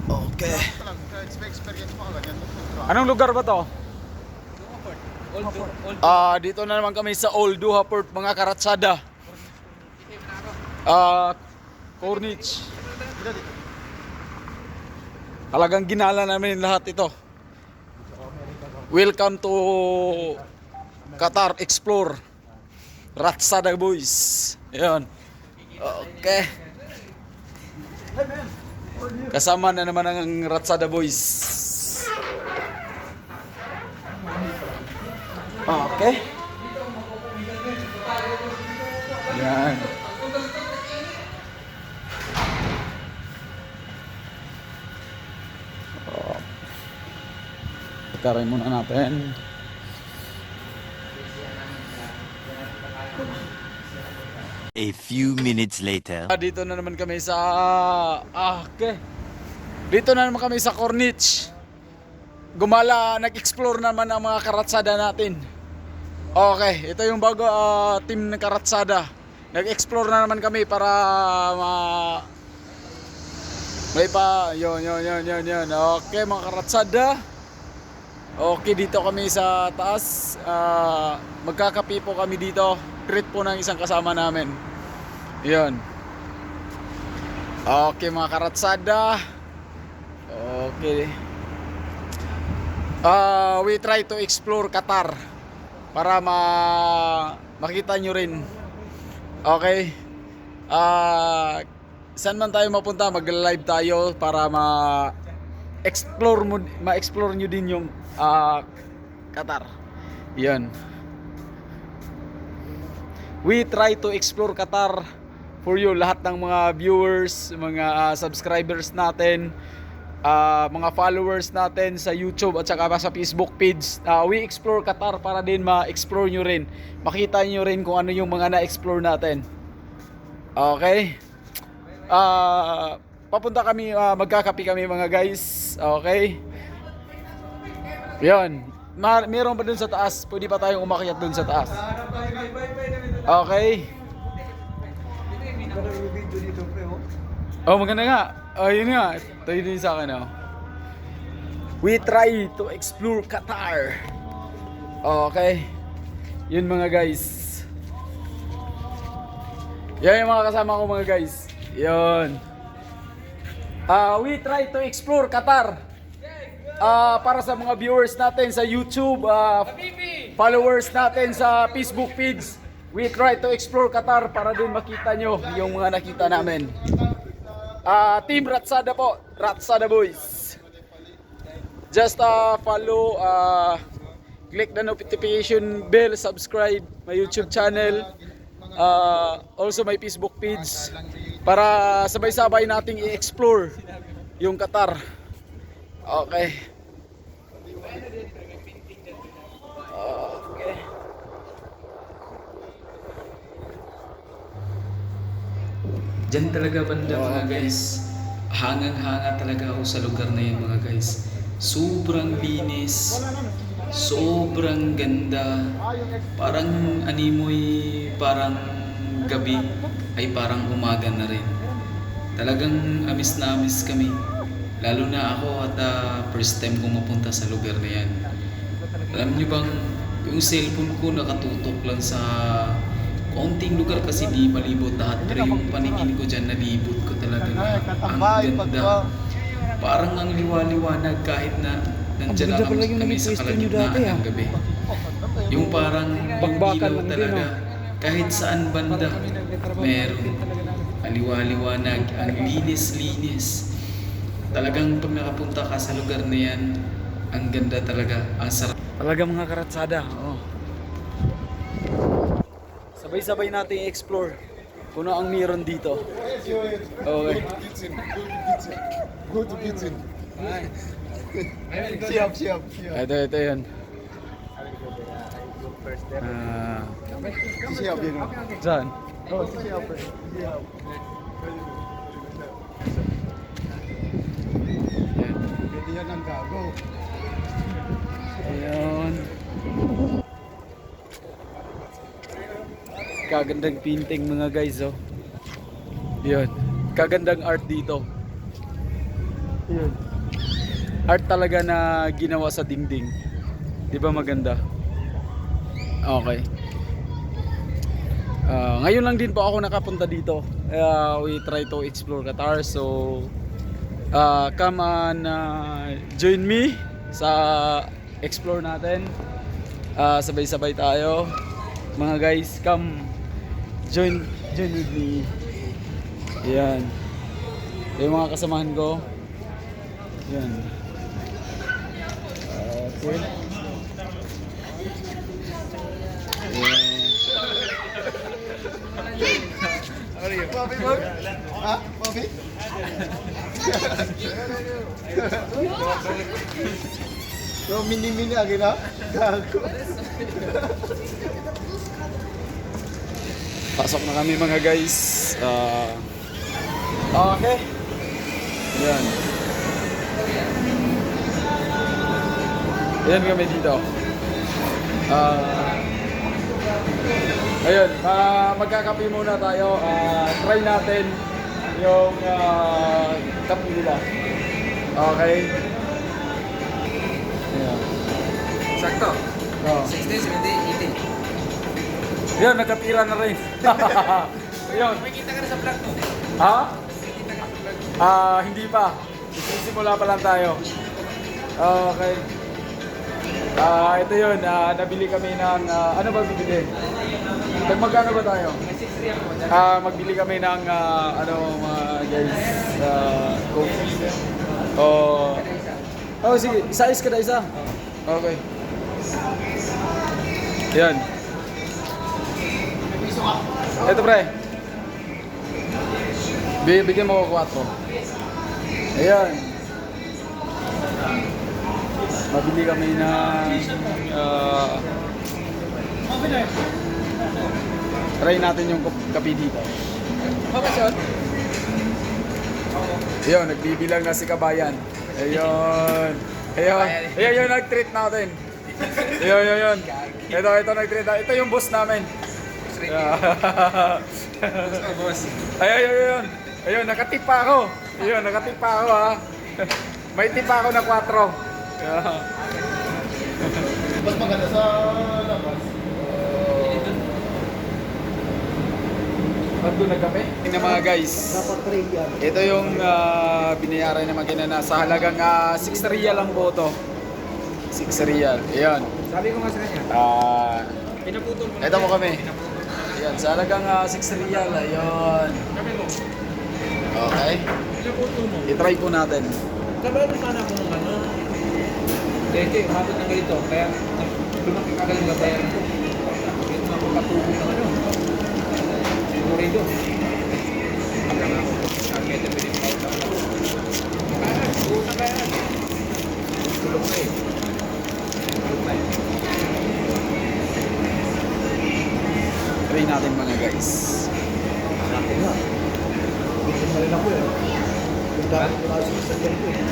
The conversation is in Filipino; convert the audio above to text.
Okay. Experience mo ka ganyan. Anong lugar ba to? Dito na naman kami sa Old Duhaport, mga karatsada. Corniche. Talagang ginala namin lahat ito. Welcome to Qatar Explore. Ratsada boys. Ayan. Okay. Kasama na naman ang Ratsada boys. Okay. Yan. Itaray muna natin. A few minutes later. Dito na naman kami sa okay. Dito na naman kami sa Corniche. Gumala, nag-explore naman ang mga karatsada natin. Okay, ito yung bago team ng karatsada. Nag-explore na naman kami para may pa yon. Okay mga karatsada. Okay, dito kami sa taas. Magkakape po kami dito. Treat po ng isang kasama namin. Yon. Okay mga karatsada. Okay. We try to explore Qatar para makita nyo rin. Okay. Saan man tayo mapunta, mag-live tayo para ma-explore nyo din yung Qatar. Yan. We try to explore Qatar for you, lahat ng mga viewers, mga subscribers natin, mga followers natin sa YouTube at saka sa Facebook page. We explore Qatar para din ma-explore nyo rin. Makita nyo rin kung ano yung mga na-explore natin. Okay? Papunta kami, magkakape kami mga guys. Okay? Yan. Meron ba dun sa taas? Pwede pa tayong umakyat dun sa taas. Okay? Oh, maganda nga. Oh, yun nga. Tayo din sa akin, oh. We try to explore Qatar. Okay. Yun mga guys. Yan yung mga kasama ko mga guys. Yun. We try to explore Qatar. Para sa mga viewers natin sa YouTube, followers natin sa Facebook feeds. We try to explore Qatar para din makita nyo yung mga nakita namin. Team Ratsada po, Ratsada boys. Just follow, click the notification bell, subscribe my YouTube channel, also my Facebook page para sabay-sabay nating i-explore yung Qatar. Okay. Okay. Diyan talaga banda mga guys. Hangang-hanga talaga ako sa lugar na yan mga guys. Sobrang linis. Sobrang ganda. Parang animoy, parang gabi ay parang umaga na rin. Talagang amis na amis kami. Lalo na ako at first time kong mapunta sa lugar na yan. Alam nyo bang yung cellphone ko nakatutok lang sa konting lugar kasi di malibot lahat, pero yung paningin ko dyan nalibot ko talaga na ang ganda. Parang ang liwa-liwanag kahit na nandyan lang kami sa kalagitnaan ng gabi. Yung parang ilaw talaga kahit saan banda meron. Ang liwa-liwanag, ang linis-linis. Talagang pag nakapunta ka sa lugar na yan, ang ganda talaga, ang sarap. Talaga mga karatsada. Oh. Sabay-sabay natin i-explore kung ano ang meron dito. Okay. Go to kitchen. Siap. Ito yun. Siap yun. Saan? Oh, siap. Pwede yan ang gago. Ayun. Kagandang painting mga guys, oh. Yun. Kagandang art dito. Yun. Art talaga na ginawa sa dingding. Di ba maganda? Okay. Ngayon lang din po ako nakapunta dito. We try to explore Qatar. So, come on, join me sa explore natin. Sabay-sabay tayo. Mga guys, come join with me. Yan. Yung mga kasamahan ko. Yan. Okay. Bobby mo? Ha? Bobby? So, mini-mini agad na? Gago. Pasok na kami mga guys. Okay. Yan. Yan kami dito. Ayun, magkakape muna tayo. Try natin yung kape nila. Okay. Ayan. Sakto. Oh. 60, 70, 80. Yan, nagkatira na rin. Ayun. May kita ka na sa vlog mo. Ha? May kita ka sa vlog mo. Hindi pa. Simula pa lang tayo. Okay. Ito yun, nabili kami ng, ano ba bibili? Magkano ba tayo? May 60 ako. Magbili kami ng, ano mga guys, coffee. Oh, sige, isa-is ka na isa. Okay. Yan. Ito pre. Bigyan mo ko 4. Ayan. Mabili kami ng try natin yung kape dito. Ayun, nagbibilang na si Kabayan. Ayun. Ayun yung nag-treat natin. Ayun. Ito nag-treat. Ito yung boss namin. Boss. Ayun. Ayun, nakatip pa ako. Ha. May tip pa ako na 4. Mas maganda sa labas. Ba't doon nagkape? Tingnan mga guys. Ito yung binayaran na makina na sa halagang 6 riyal lang po ito. 6 riyal. Ayan. Sabi ko nga sa kanya. Pinaputol mo na. Ito mo kami. Ayan, sa halagang 6 riyal. Ayun. Sabi mo. Okay. Pinaputol mo. I-try po natin. Sabi mo sana kung ano. Dito, umabot ng ganito. Kaya lumaki kagaling babayaran ko. Ito nga pagkatubo ng ano. Siguro ito. Hanggang ako. Nakakita mo din kahit ako. Nakayaran. Siguro nakayaran. Tulog na eh. Tulog na eh. Try natin mga guys. Natin na. Gusto na rin ako eh. Yung dami ko kasi sa ganito eh.